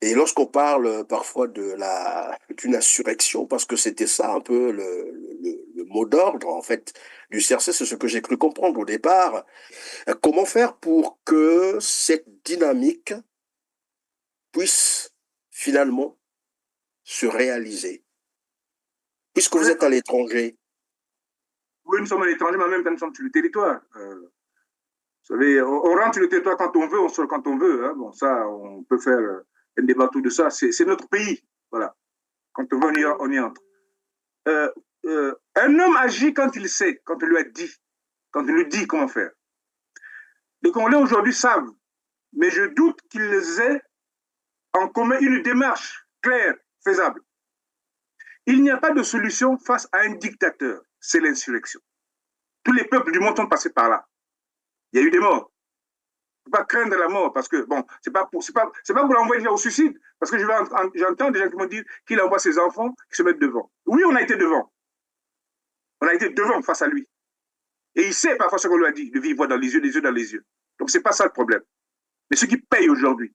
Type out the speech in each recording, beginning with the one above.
Et lorsqu'on parle parfois d'une insurrection, parce que c'était ça un peu le mot d'ordre, en fait, du CRC, c'est ce que j'ai cru comprendre au départ. Comment faire pour que cette dynamique puisse finalement se réaliser? Puisque vous êtes à l'étranger. Oui, nous sommes à l'étranger, mais en même temps, nous sommes sur le territoire. Vous savez, on rentre sur le territoire quand on veut, on sort quand on veut. Hein. Bon, ça, on peut faire un débat autour de ça. C'est notre pays. Voilà. Quand on veut, on y entre. Un homme agit quand il sait, quand on lui a dit, quand on lui dit comment faire. Les Congolais aujourd'hui savent, mais je doute qu'ils aient en commun une démarche claire, faisable. Il n'y a pas de solution face à un dictateur, c'est l'insurrection. Tous les peuples du monde sont passés par là. Il y a eu des morts. Il ne faut pas craindre la mort parce que, bon, c'est pas pour l'envoyer au suicide. Parce que j'entends des gens qui me disent qu'il envoie ses enfants qui se mettent devant. Oui, on a été devant. On a été devant face à lui. Et il sait parfois ce qu'on lui a dit, de vivre dans les yeux dans les yeux. Donc, ce n'est pas ça le problème. Mais ce qui paye aujourd'hui,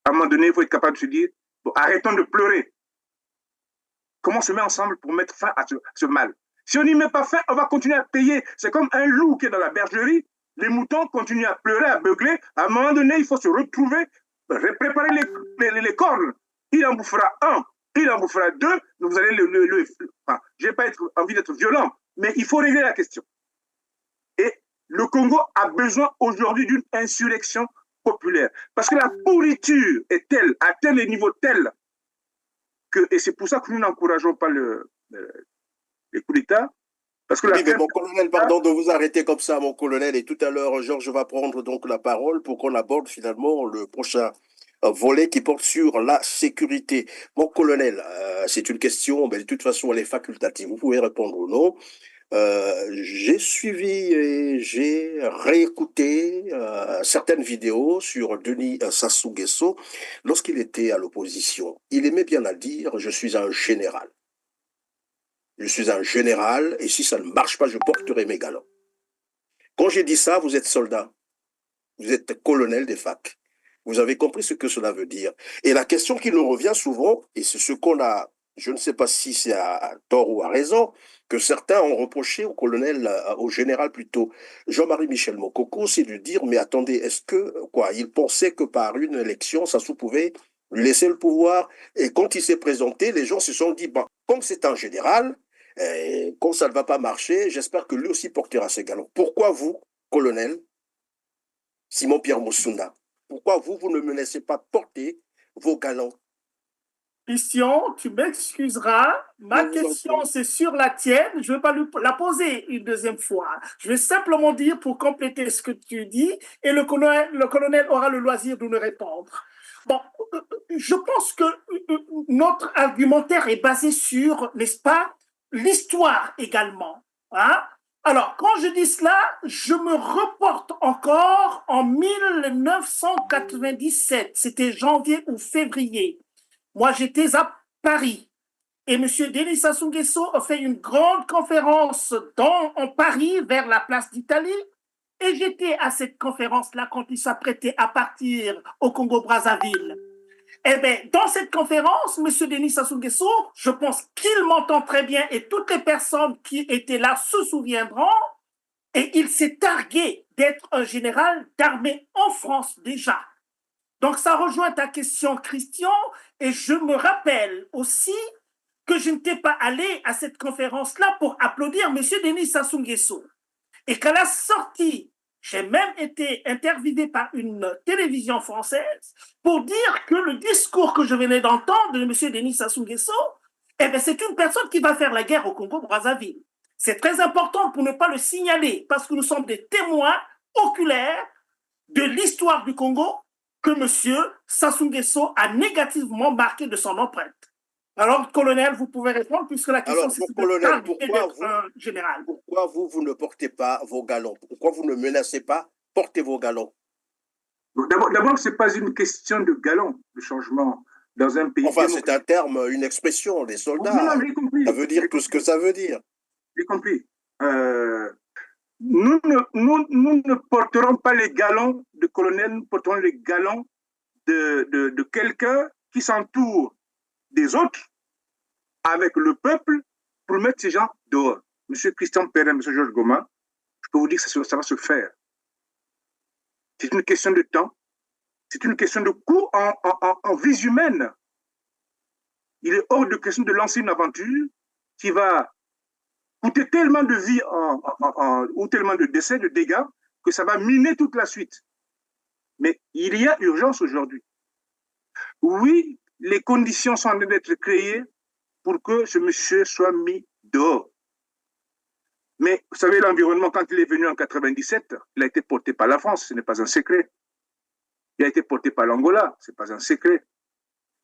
à un moment donné, il faut être capable de se dire, bon, arrêtons de pleurer. Comment on se met ensemble pour mettre fin à ce mal? Si on n'y met pas fin, on va continuer à payer. C'est comme un loup qui est dans la bergerie. Les moutons continuent à pleurer, à beugler. À un moment donné, il faut se retrouver, préparer les cornes. Il en bouffera un, il en bouffera deux. Vous allez enfin, je n'ai pas envie d'être violent, mais il faut régler la question. Et le Congo a besoin aujourd'hui d'une insurrection populaire. Parce que la pourriture est telle, atteint les niveaux tels, et c'est pour ça que nous n'encourageons pas les coups d'État. Parce que Oui, mais mon colonel, pardon de vous arrêter comme ça, mon colonel. Et tout à l'heure, Georges va prendre donc la parole pour qu'on aborde finalement le prochain volet qui porte sur la sécurité. Mon colonel, c'est une question, mais de toute façon, elle est facultative. Vous pouvez répondre ou non. J'ai suivi et j'ai réécouté certaines vidéos sur Denis Sassou Nguesso lorsqu'il était à l'opposition. Il aimait bien à dire, je suis un général. Je suis un général et si ça ne marche pas, je porterai mes galons. Quand j'ai dit ça, vous êtes soldat, vous êtes colonel des facs. Vous avez compris ce que cela veut dire. Et la question qui nous revient souvent, et c'est ce qu'on a, je ne sais pas si c'est à tort ou à raison, que certains ont reproché au colonel, au général plutôt, Jean-Marie Michel Mokoko, c'est de dire, mais attendez, est-ce que, quoi, il pensait que par une élection, Sassou pouvait lui laisser le pouvoir. Et quand il s'est présenté, les gens se sont dit, bon, comme c'est un général, comme ça ne va pas marcher, j'espère que lui aussi portera ses galons. Pourquoi vous, colonel Simon-Pierre Moussunda, pourquoi vous ne me laissez pas porter vos galons? Christian, tu m'excuseras. Ma question, c'est sur la tienne. Je ne vais pas la poser une deuxième fois. Je vais simplement dire pour compléter ce que tu dis et le colonel aura le loisir de nous répondre. Bon, je pense que notre argumentaire est basé sur, n'est-ce pas, l'histoire également. Hein? Alors, quand je dis cela, je me reporte encore en 1997. C'était janvier ou février. Moi, j'étais à Paris et M. Denis Sassou Nguesso a fait une grande conférence en Paris, vers la place d'Italie. Et j'étais à cette conférence-là quand il s'apprêtait à partir au Congo-Brazzaville. Eh bien, dans cette conférence, M. Denis Sassou Nguesso, je pense qu'il m'entend très bien et toutes les personnes qui étaient là se souviendront. Et il s'est targué d'être un général d'armée en France déjà. Donc, ça rejoint ta question, Christian, et je me rappelle aussi que je n'étais pas allé à cette conférence-là pour applaudir M. Denis Sassou Nguesso. Et qu'à la sortie, j'ai même été interviewé par une télévision française pour dire que le discours que je venais d'entendre de M. Denis Sassou Nguesso, eh bien, c'est une personne qui va faire la guerre au Congo-Brazzaville. C'est très important pour ne pas le signaler, parce que nous sommes des témoins oculaires de l'histoire du Congo que M. Sassou Nguesso a négativement marqué de son empreinte. Alors, colonel, vous pouvez répondre, puisque la question c'est un général. Pourquoi vous ne portez pas vos galons? Pourquoi vous ne menacez pas porter vos galons? D'abord, ce n'est pas une question de galons, le changement dans un pays. Enfin, c'est un terme, une expression des soldats. Non, j'ai compris. Ça veut dire tout ce que ça veut dire. J'ai compris. Nous ne porterons pas les galons de colonel, nous porterons les galons de quelqu'un qui s'entourent des autres avec le peuple pour mettre ces gens dehors. Monsieur Christian Perrin, Monsieur Georges Goma, je peux vous dire que ça va se faire. C'est une question de temps, c'est une question de coût en vies humaines. Il est hors de question de lancer une aventure qui va coûter tellement de vies ou tellement de décès, de dégâts, que ça va miner toute la suite. Mais il y a urgence aujourd'hui. Oui, les conditions sont en train d'être créées pour que ce monsieur soit mis dehors. Mais vous savez, l'environnement, quand il est venu en 97, il a été porté par la France, ce n'est pas un secret. Il a été porté par l'Angola, ce n'est pas un secret.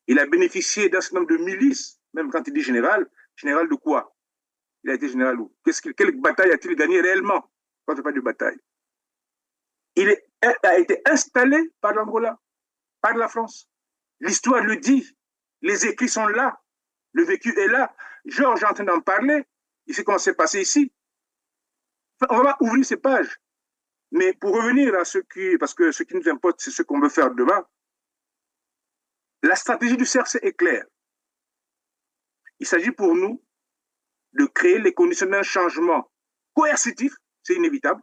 Il a bénéficié d'un certain nombre de milices, même quand il dit général, général de quoi? Il a été général où? Quelle bataille a-t-il gagné réellement quand on parle de bataille? Il a été installé par l'Angola, par la France. L'histoire le dit. Les écrits sont là. Le vécu est là. Georges est en train d'en parler. Il sait comment c'est passé ici. On va ouvrir ces pages. Mais pour revenir à parce que ce qui nous importe, c'est ce qu'on veut faire demain, la stratégie du CRC est claire. Il s'agit pour nous de créer les conditions d'un changement coercitif, c'est inévitable.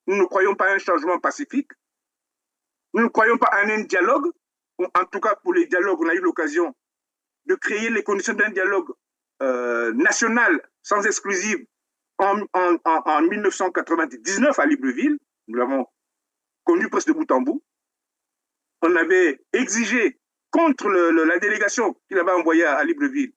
Nous ne croyons pas à un changement pacifique. Nous ne croyons pas à un dialogue. En tout cas, pour les dialogues, on a eu l'occasion de créer les conditions d'un dialogue national sans exclusive en 1999 à Libreville. Nous l'avons conduit presque de bout en bout. On avait exigé contre la délégation qu'il avait envoyée à Libreville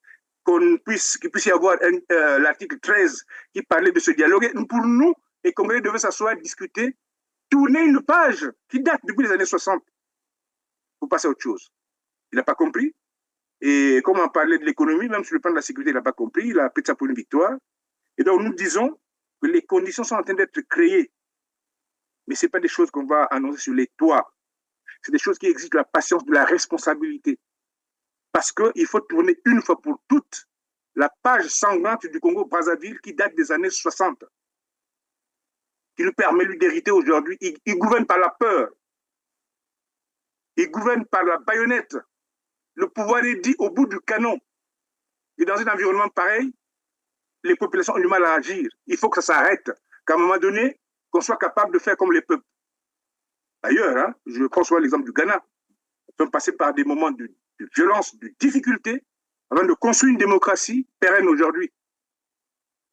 qu'il puisse y avoir l'article 13 qui parlait de ce dialogue. Et pour nous, les Congolais devaient s'asseoir, discuter, tourner une page qui date depuis les années 60 pour passer à autre chose. Il n'a pas compris. Et comme on parlait de l'économie, même sur le plan de la sécurité, il n'a pas compris. Il a pris ça pour une victoire. Et donc, nous disons que les conditions sont en train d'être créées. Mais ce n'est pas des choses qu'on va annoncer sur les toits. C'est des choses qui exigent de la patience, de la responsabilité. Parce qu'il faut tourner une fois pour toutes la page sanglante du Congo-Brazzaville qui date des années 60. Qui lui permet, lui, d'hériter aujourd'hui. Il gouverne par la peur. Il gouverne par la baïonnette. Le pouvoir est dit au bout du canon. Et dans un environnement pareil, les populations ont du mal à agir. Il faut que ça s'arrête. Qu'à un moment donné, qu'on soit capable de faire comme les peuples. D'ailleurs, hein, je prends souvent l'exemple du Ghana. Ils sont passés par des moments de violence, de difficulté, avant de construire une démocratie pérenne aujourd'hui.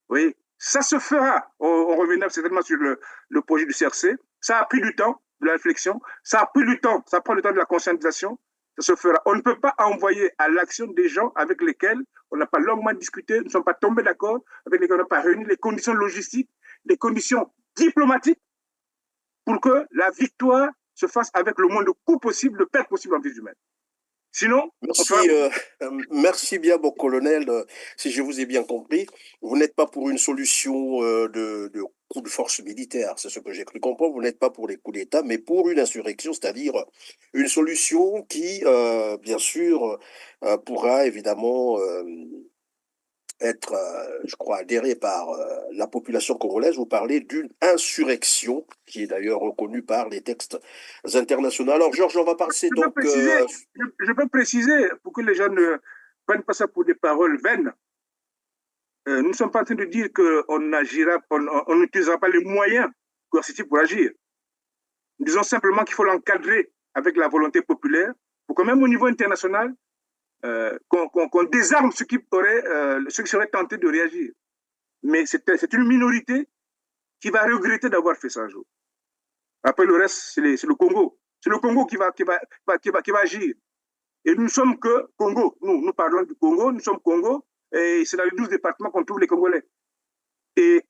Oui, ça se fera. On reviendra certainement sur le projet du CRC. Ça a pris du temps, de la réflexion. Ça a pris du temps. Ça prend le temps de la conscientisation. Ça se fera. On ne peut pas envoyer à l'action des gens avec lesquels on n'a pas longuement discuté, ne sont pas tombés d'accord, avec lesquels on n'a pas réuni les conditions logistiques, les conditions diplomatiques pour que la victoire se fasse avec le moins de coups possible, de pertes possibles en vie humaine. Sinon, merci bien, mon colonel. Si je vous ai bien compris, vous n'êtes pas pour une solution de coup de force militaire, c'est ce que j'ai cru comprendre. Vous n'êtes pas pour les coups d'État, mais pour une insurrection, c'est-à-dire une solution qui, bien sûr, pourra évidemment être, je crois, adhérée par la population congolaise. Vous parlez d'une insurrection qui est d'ailleurs reconnue par les textes internationaux. Alors, Georges, on va passer donc... Je peux préciser, pour que les gens ne prennent pas ça pour des paroles vaines. Nous ne sommes pas en train de dire qu'on n'utilisera pas les moyens coercitifs pour agir. Nous disons simplement qu'il faut l'encadrer avec la volonté populaire pour que même au niveau international, qu'on désarme ceux qui seraient tentés de réagir. Mais c'est une minorité qui va regretter d'avoir fait ça un jour. Après, le reste, c'est le Congo. C'est le Congo qui va agir. Et nous ne sommes que Congo. Nous parlons du Congo, nous sommes Congo, et c'est dans les 12 départements qu'on trouve les Congolais. Et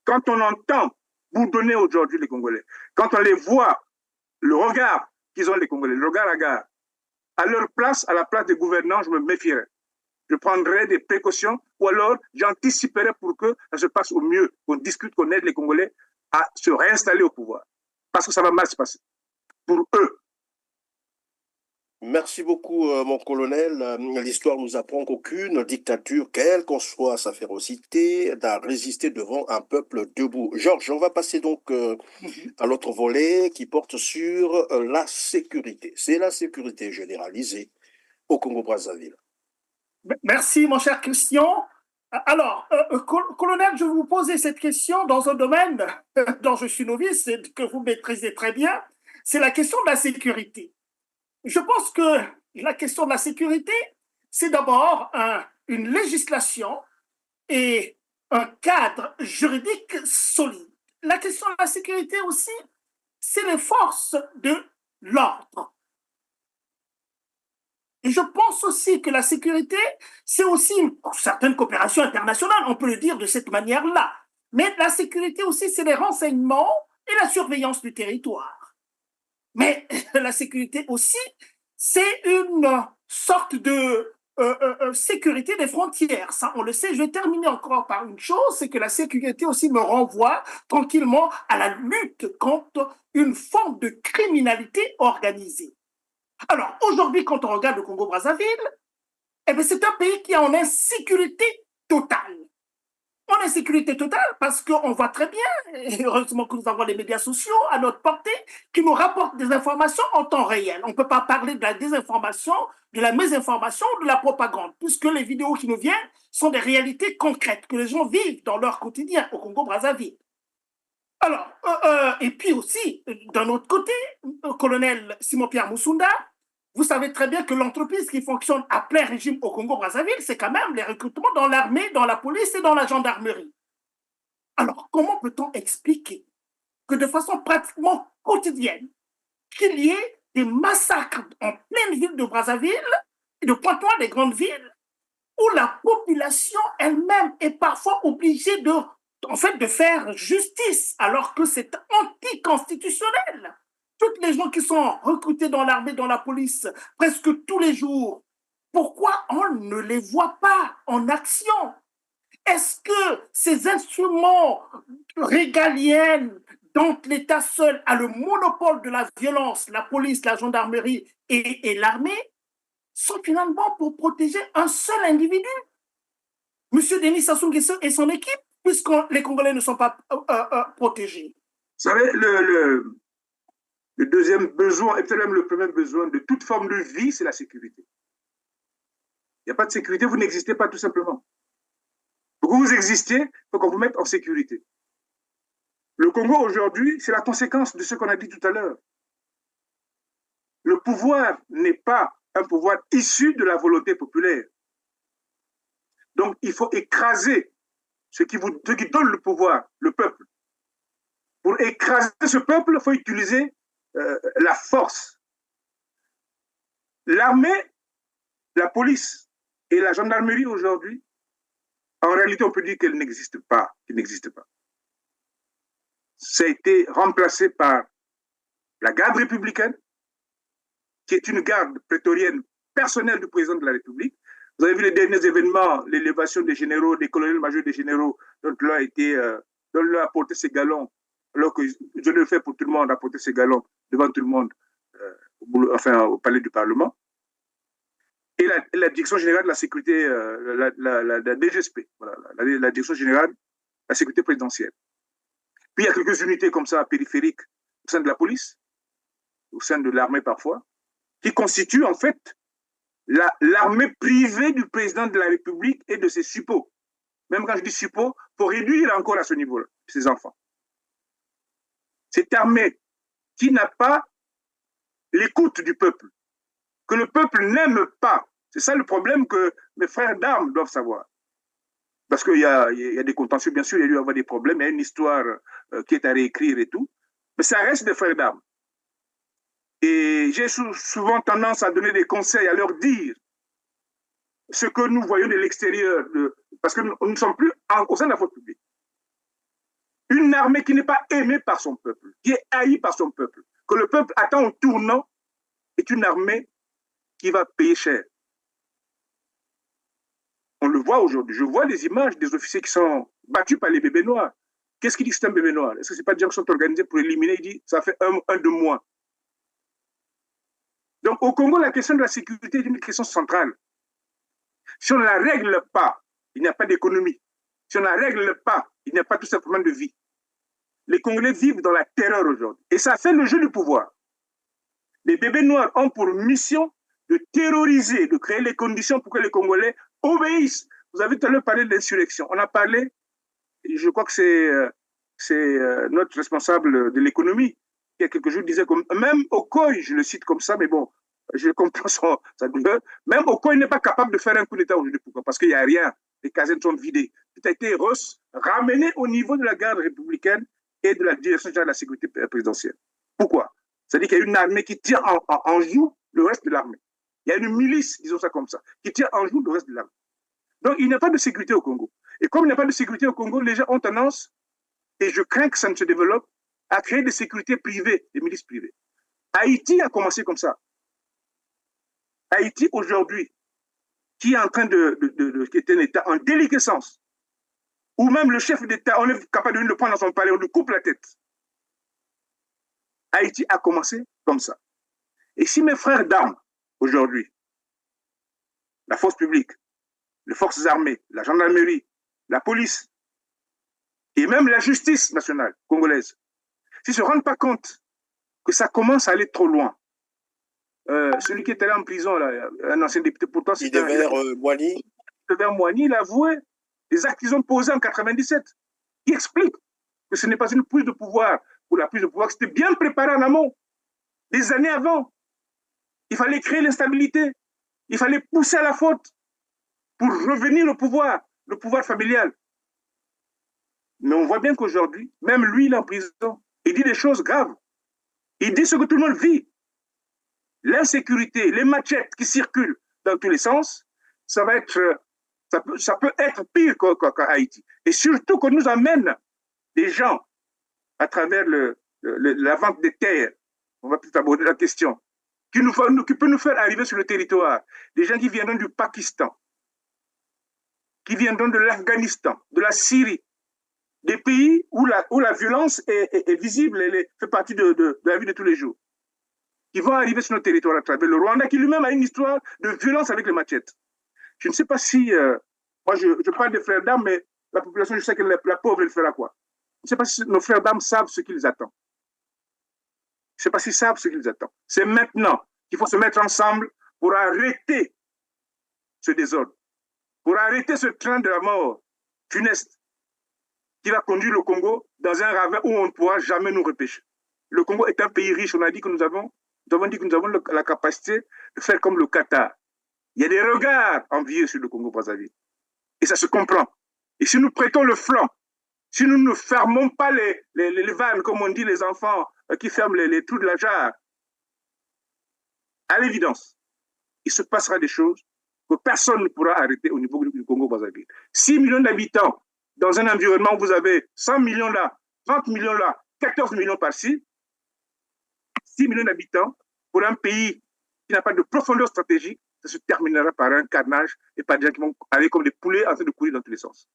quand on entend bourdonner aujourd'hui les Congolais, quand on les voit, le regard qu'ils ont les Congolais, le regard à gare, à leur place, à la place des gouvernants, je me méfierais. Je prendrais des précautions ou alors j'anticiperais pour que ça se passe au mieux, qu'on discute, qu'on aide les Congolais à se réinstaller au pouvoir. Parce que ça va mal se passer pour eux. Merci beaucoup, mon colonel. L'histoire nous apprend qu'aucune dictature, quelle qu'en soit sa férocité, n'a résisté devant un peuple debout. Georges, on va passer donc à l'autre volet qui porte sur la sécurité. C'est la sécurité généralisée au Congo-Brazzaville? Merci, mon cher Christian. Alors, colonel, je vais vous poser cette question dans un domaine dont je suis novice et que vous maîtrisez très bien. C'est la question de la sécurité. Je pense que la question de la sécurité, c'est d'abord une législation et un cadre juridique solide. La question de la sécurité aussi, c'est les forces de l'ordre. Et je pense aussi que la sécurité, c'est aussi une certaine coopération internationale, on peut le dire de cette manière-là. Mais la sécurité aussi, c'est les renseignements et la surveillance du territoire. Mais la sécurité aussi, c'est une sorte de sécurité des frontières. Ça, on le sait. Je vais terminer encore par une chose, c'est que la sécurité aussi me renvoie tranquillement à la lutte contre une forme de criminalité organisée. Alors, aujourd'hui, quand on regarde le Congo-Brazzaville, eh bien, c'est un pays qui est en insécurité totale. En insécurité totale parce qu'on voit très bien, et heureusement que nous avons les médias sociaux à notre portée, qui nous rapportent des informations en temps réel. On ne peut pas parler de la désinformation, de la mésinformation, de la propagande, puisque les vidéos qui nous viennent sont des réalités concrètes que les gens vivent dans leur quotidien au Congo-Brazzaville. Alors, et puis aussi, d'un autre côté, colonel Simon-Pierre Moussunda, vous savez très bien que l'entreprise qui fonctionne à plein régime au Congo-Brazzaville, c'est quand même les recrutements dans l'armée, dans la police et dans la gendarmerie. Alors, comment peut-on expliquer que de façon pratiquement quotidienne, qu'il y ait des massacres en pleine ville de Brazzaville et de Pointe-Noire, des grandes villes, où la population elle-même est parfois obligée de faire justice, alors que c'est anticonstitutionnel. Toutes les gens qui sont recrutés dans l'armée, dans la police, presque tous les jours, pourquoi on ne les voit pas en action? Est-ce que ces instruments régaliens dont l'État seul a le monopole de la violence, la police, la gendarmerie et l'armée, sont finalement pour protéger un seul individu? Monsieur Denis Sassou Nguesso et son équipe, puisque les Congolais ne sont pas protégés. Vous savez, le deuxième besoin, et peut-être même le premier besoin de toute forme de vie, c'est la sécurité. Il n'y a pas de sécurité, vous n'existez pas tout simplement. Pour que vous existiez, il faut qu'on vous mette en sécurité. Le Congo aujourd'hui, c'est la conséquence de ce qu'on a dit tout à l'heure. Le pouvoir n'est pas un pouvoir issu de la volonté populaire. Donc, il faut écraser ce qui donne le pouvoir, le peuple. Pour écraser ce peuple, il faut utiliser la force. L'armée, la police et la gendarmerie aujourd'hui, en réalité, on peut dire qu'elles n'existent pas. Ça a été remplacé par la garde républicaine, qui est une garde prétorienne personnelle du président de la République. Vous avez vu les derniers événements, l'élévation des généraux, des colonels-majors des généraux, dont l'un a porté ses galons, alors que je le fais pour tout le monde, a porté ses galons devant tout le monde, au palais du Parlement. Et la Direction générale de la sécurité, la DGSP, voilà, la Direction générale de la sécurité présidentielle. Puis il y a quelques unités comme ça, périphériques, au sein de la police, au sein de l'armée parfois, qui constituent en fait l'armée privée du président de la République et de ses suppôts. Même quand je dis suppôts, pour réduire encore à ce niveau-là, ses enfants. Cette armée qui n'a pas l'écoute du peuple, que le peuple n'aime pas. C'est ça le problème que mes frères d'armes doivent savoir. Parce qu'il y a des contentieux, bien sûr, il y a dû avoir des problèmes, il y a une histoire qui est à réécrire et tout, mais ça reste des frères d'armes. Et j'ai souvent tendance à donner des conseils, à leur dire ce que nous voyons de l'extérieur, parce que nous ne sommes plus au sein de la force publique. Une armée qui n'est pas aimée par son peuple, qui est haïe par son peuple, que le peuple attend au tournant, est une armée qui va payer cher. On le voit aujourd'hui. Je vois des images des officiers qui sont battus par les bébés noirs. Qu'est-ce qu'il dit que c'est un bébé noir? Est-ce que ce n'est pas des gens qui sont organisés pour éliminer? Il dit ça fait un de moins. Donc au Congo, la question de la sécurité est une question centrale. Si on ne la règle pas, il n'y a pas d'économie. Si on ne la règle pas, il n'y a pas tout simplement de vie. Les Congolais vivent dans la terreur aujourd'hui. Et ça fait le jeu du pouvoir. Les bébés noirs ont pour mission de terroriser, de créer les conditions pour que les Congolais obéissent. Vous avez tout à l'heure parlé de l'insurrection. On a parlé, je crois que c'est notre responsable de l'économie, qui il y a quelques jours disait comme même Okoye, je le cite comme ça, mais bon, je comprends sa douleur, même Okoye n'est pas capable de faire un coup d'État aujourd'hui. Pourquoi? Parce qu'il n'y a rien. Les casernes sont vidées. Tout a été ramené au niveau de la garde républicaine et de la direction générale de la sécurité présidentielle. Pourquoi? C'est-à-dire qu'il y a une armée qui tient en joue le reste de l'armée. Il y a une milice, disons ça comme ça, qui tient en joue le reste de l'armée. Donc, il n'y a pas de sécurité au Congo. Et comme il n'y a pas de sécurité au Congo, les gens ont tendance, et je crains que ça ne se développe, à créer des sécurités privées, des milices privées. Haïti a commencé comme ça. Haïti, aujourd'hui, qui est en train qui est un État en déliquescence, ou même le chef d'État, on est capable de le prendre dans son palais, on lui coupe la tête. Haïti a commencé comme ça. Et si mes frères d'armes, aujourd'hui, la force publique, les forces armées, la gendarmerie, la police, et même la justice nationale congolaise, s'ils ne se rendent pas compte que ça commence à aller trop loin, celui qui était là en prison, là, un ancien député, pourtant c'était Moigny. Moigny, il a avoué les actes qu'ils ont posés en 97. Il explique que ce n'est pas une prise de pouvoir pour la prise de pouvoir, que c'était bien préparé en amont, des années avant. Il fallait créer l'instabilité, il fallait pousser à la faute pour revenir au pouvoir, le pouvoir familial. Mais on voit bien qu'aujourd'hui, même lui, il est en prison. Il dit des choses graves. Il dit ce que tout le monde vit. L'insécurité, les machettes qui circulent dans tous les sens, ça peut être pire qu'à Haïti. Et surtout qu'on nous amène des gens à travers la vente des terres. On va peut-être aborder la question. Qui peut nous faire arriver sur le territoire. Des gens qui viendront du Pakistan, qui viendront de l'Afghanistan, de la Syrie, des pays où la violence est visible, elle fait partie de la vie de tous les jours, qui vont arriver sur notre territoire à travers le Rwanda, qui lui-même a une histoire de violence avec les machettes. Je ne sais pas si, moi je parle des frères d'armes, mais la population, je sais que la pauvre, elle fera quoi? Je ne sais pas si nos frères d'armes savent ce qu'ils attendent. Je ne sais pas s'ils savent ce qu'ils attendent. C'est maintenant qu'il faut se mettre ensemble pour arrêter ce désordre, pour arrêter ce train de la mort funeste qui va conduire le Congo dans un ravin où on ne pourra jamais nous repêcher. Le Congo est un pays riche, on a dit que nous avons la capacité de faire comme le Qatar. Il y a des regards envieux sur le Congo-Brazzaville. Et ça se comprend. Et si nous prêtons le flanc, si nous ne fermons pas les vannes, comme on dit les enfants qui ferment les trous de la jarre, à l'évidence, il se passera des choses que personne ne pourra arrêter au niveau du Congo-Brazzaville. 6 millions d'habitants dans un environnement où vous avez 100 millions là, 30 millions là, 14 millions par-ci, 6 millions d'habitants pour un pays qui n'a pas de profondeur stratégique, ça se terminera par un carnage et par des gens qui vont aller comme des poulets en train de courir dans tous les sens.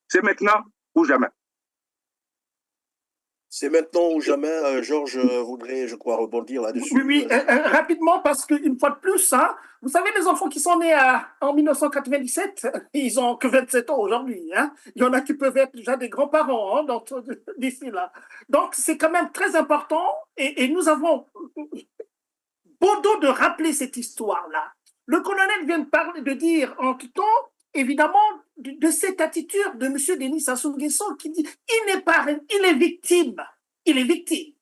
C'est maintenant ou jamais. C'est maintenant ou jamais. Georges voudrait, je crois, rebondir là-dessus. Oui, rapidement, parce qu'une fois de plus, hein, vous savez, les enfants qui sont nés en 1997, ils n'ont que 27 ans aujourd'hui. Hein. Il y en a qui peuvent être déjà des grands-parents hein, d'ici là. Donc, c'est quand même très important et nous avons beau dos de rappeler cette histoire-là. Le colonel vient de dire en tout temps, évidemment, de cette attitude de M. Denis Sassou Nguesso qui dit il est victime. Il est victime.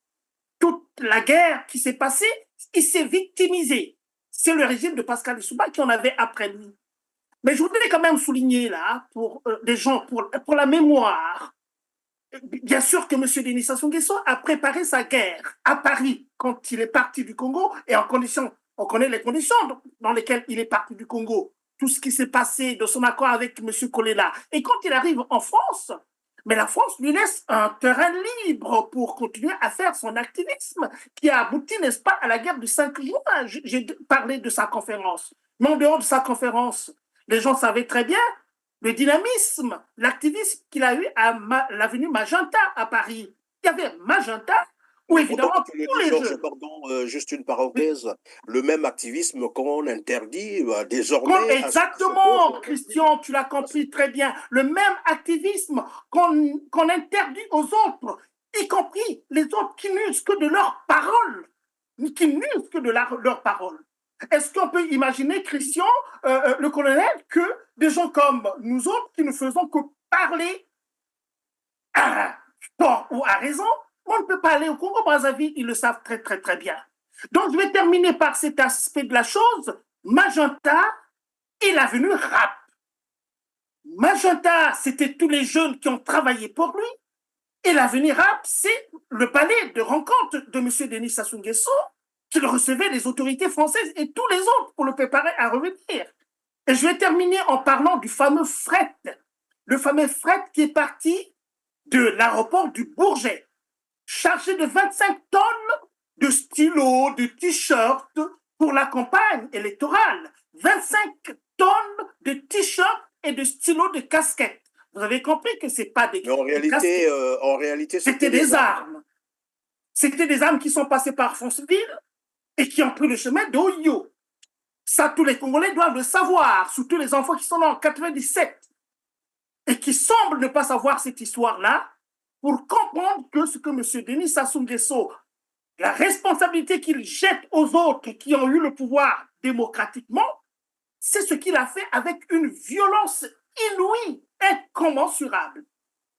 Toute la guerre qui s'est passée, il s'est victimisé. C'est le régime de Pascal Lissouba qui en avait après lui. Mais je voudrais quand même souligner là, pour des gens, pour la mémoire, bien sûr que M. Denis Sassou Nguesso a préparé sa guerre à Paris quand il est parti du Congo et on connaît les conditions dans lesquelles il est parti du Congo. Tout ce qui s'est passé de son accord avec M. Kolela. Et quand il arrive en France, mais la France lui laisse un terrain libre pour continuer à faire son activisme qui a abouti, n'est-ce pas, à la guerre du 5 juin. J'ai parlé de sa conférence. Mais en dehors de sa conférence, les gens savaient très bien le dynamisme, l'activisme qu'il a eu à l'avenue Magenta à Paris. Il y avait Magenta, où évidemment tous les jeux. Pardon, juste une parenthèse, le même activisme qu'on interdit désormais. Exactement, Christian, tu l'as compris très bien. Le même activisme qu'on interdit aux autres, y compris les autres qui n'usent que de leurs paroles, qui n'usent que de leurs paroles. Est-ce qu'on peut imaginer, Christian, le colonel, que des gens comme nous autres, qui ne faisons que parler à tort ou à raison, on ne peut pas aller au Congo-Brazzaville, ils le savent très très très bien. Donc je vais terminer par cet aspect de la chose. Magenta et l'avenue rap. Magenta, c'était tous les jeunes qui ont travaillé pour lui. Et l'avenue rap, c'est le palais de rencontre de M. Denis Sassou Nguesso qui recevait les autorités françaises et tous les autres pour le préparer à revenir. Et je vais terminer en parlant du fameux fret. Le fameux fret qui est parti de l'aéroport du Bourget, chargé de 25 tonnes de stylos, de t-shirts pour la campagne électorale. 25 tonnes de t-shirts et de stylos de casquettes. Vous avez compris que ce n'est pas des casquettes. En réalité, c'était des armes. C'était des armes qui sont passées par Fonceville et qui ont pris le chemin d'Oyo. Ça, tous les Congolais doivent le savoir, surtout les enfants qui sont nés en 97 et qui semblent ne pas savoir cette histoire-là, pour comprendre que ce que M. Denis Sassou Nguesso, la responsabilité qu'il jette aux autres qui ont eu le pouvoir démocratiquement, c'est ce qu'il a fait avec une violence inouïe, incommensurable.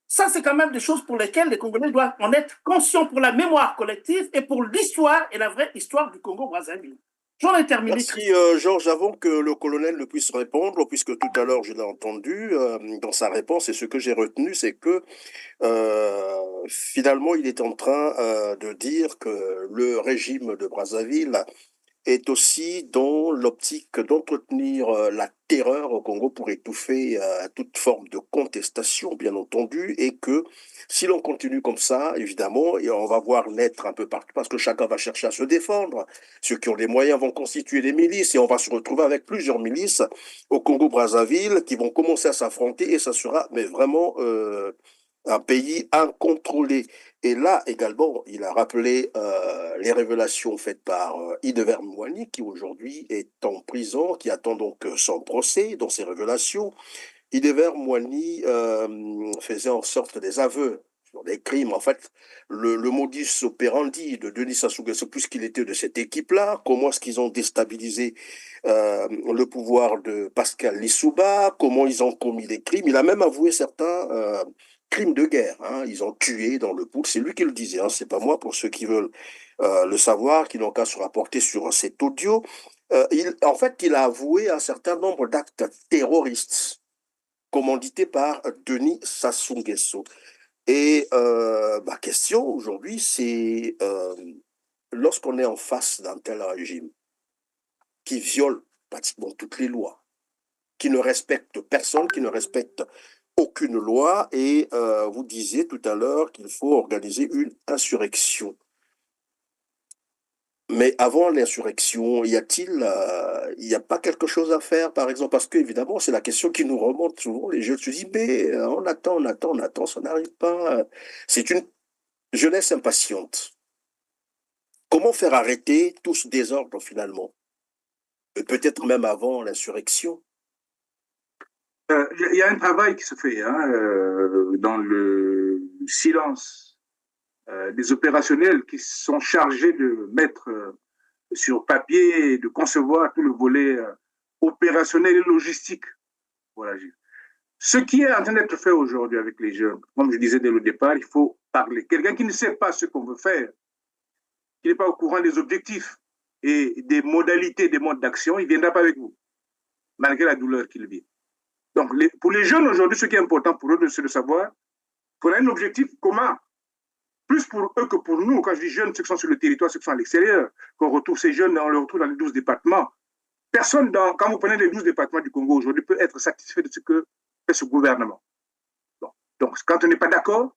Ça, c'est quand même des choses pour lesquelles les Congolais doivent en être conscients pour la mémoire collective et pour l'histoire et la vraie histoire du Congo-Brazzaville. J'en ai terminé. Merci Georges. Avant que le colonel ne puisse répondre, puisque tout à l'heure je l'ai entendu dans sa réponse, et ce que j'ai retenu, c'est que finalement il est en train de dire que le régime de Brazzaville est aussi dans l'optique d'entretenir la terreur au Congo pour étouffer toute forme de contestation, bien entendu, et que si l'on continue comme ça, évidemment, et on va voir naître un peu partout, parce que chacun va chercher à se défendre. Ceux qui ont les moyens vont constituer des milices, et on va se retrouver avec plusieurs milices au Congo-Brazzaville qui vont commencer à s'affronter, et ça sera mais vraiment un pays incontrôlé. Et là également, il a rappelé les révélations faites par Idever Mwani, qui aujourd'hui est en prison, qui attend donc son procès. Dans ces révélations, Idever Mwani faisait en sorte des aveux sur des crimes. En fait, le modus operandi de Denis Sassou Nguesso, puisqu'il était de cette équipe-là, comment est-ce qu'ils ont déstabilisé le pouvoir de Pascal Lissouba, comment ils ont commis des crimes. Il a même avoué certains crimes de guerre. Hein. Ils ont tué dans le pool. C'est lui qui le disait. Hein. C'est pas moi. Pour ceux qui veulent le savoir, qui n'ont qu'à se rapporter sur cet audio. En fait, il a avoué un certain nombre d'actes terroristes commandités par Denis Sassou Nguesso. Et ma question aujourd'hui, c'est lorsqu'on est en face d'un tel régime qui viole pratiquement toutes les lois, qui ne respecte personne, qui ne respecte aucune loi, et vous disiez tout à l'heure qu'il faut organiser une insurrection. Mais avant l'insurrection, y a-t-il, il n'y a pas quelque chose à faire, par exemple, parce que évidemment, c'est la question qui nous remonte souvent. Les jeunes se disent, mais on attend, ça n'arrive pas. C'est une jeunesse impatiente. Comment faire arrêter tout ce désordre finalement? Et peut-être même avant l'insurrection. Il y a un travail qui se fait dans le silence des opérationnels qui sont chargés de mettre sur papier et de concevoir tout le volet opérationnel et logistique. Voilà. Ce qui est en train d'être fait aujourd'hui avec les jeunes, comme je disais dès le départ, il faut parler. Quelqu'un qui ne sait pas ce qu'on veut faire, qui n'est pas au courant des objectifs et des modalités, des modes d'action, il ne viendra pas avec vous, malgré la douleur qu'il vit. Donc, pour les jeunes aujourd'hui, ce qui est important pour eux, c'est de savoir qu'on a un objectif commun. Plus pour eux que pour nous. Quand je dis jeunes, ceux qui sont sur le territoire, ceux qui sont à l'extérieur, qu'on retrouve ces jeunes, on les retrouve dans les 12 départements. Personne, quand vous prenez les 12 départements du Congo aujourd'hui, peut être satisfait de ce que fait ce gouvernement. Donc quand on n'est pas d'accord,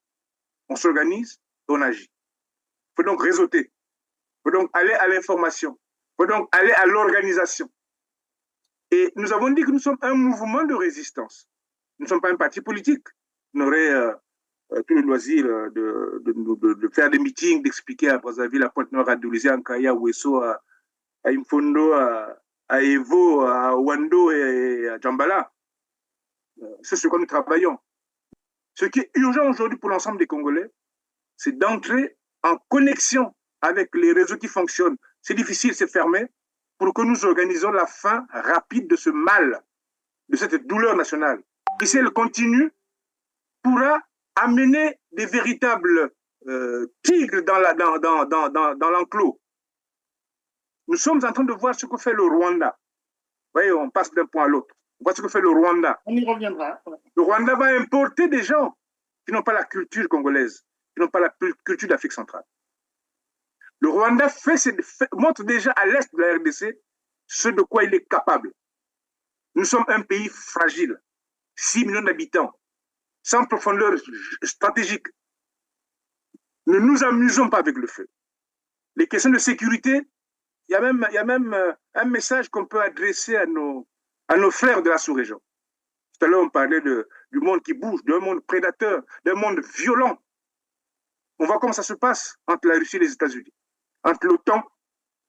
on s'organise, on agit. Il faut donc réseauter. Il faut donc aller à l'information. Il faut donc aller à l'organisation. Et nous avons dit que nous sommes un mouvement de résistance. Nous ne sommes pas un parti politique. On aurait tout le loisir de faire des meetings, d'expliquer à Brazzaville, à Pointe-Noire, à Doulisé, à Nkaya, à Ouesso, à Imfondo, à Evo, à Wando et à Djambala. C'est ce que nous travaillons. Ce qui est urgent aujourd'hui pour l'ensemble des Congolais, c'est d'entrer en connexion avec les réseaux qui fonctionnent. C'est difficile, c'est fermé, pour que nous organisons la fin rapide de ce mal, de cette douleur nationale. Et si elle continue, pourra amener des véritables tigres dans l'enclos. Nous sommes en train de voir ce que fait le Rwanda. Vous voyez, on passe d'un point à l'autre. On voit ce que fait le Rwanda. On y reviendra. Le Rwanda va importer des gens qui n'ont pas la culture congolaise, qui n'ont pas la culture d'Afrique centrale. Le Rwanda montre déjà à l'est de la RDC ce de quoi il est capable. Nous sommes un pays fragile, 6 millions d'habitants, sans profondeur stratégique. Ne nous amusons pas avec le feu. Les questions de sécurité, il y a même un message qu'on peut adresser à nos frères de la sous-région. Tout à l'heure, on parlait du monde qui bouge, d'un monde prédateur, d'un monde violent. On voit comment ça se passe entre la Russie et les États-Unis, entre l'OTAN,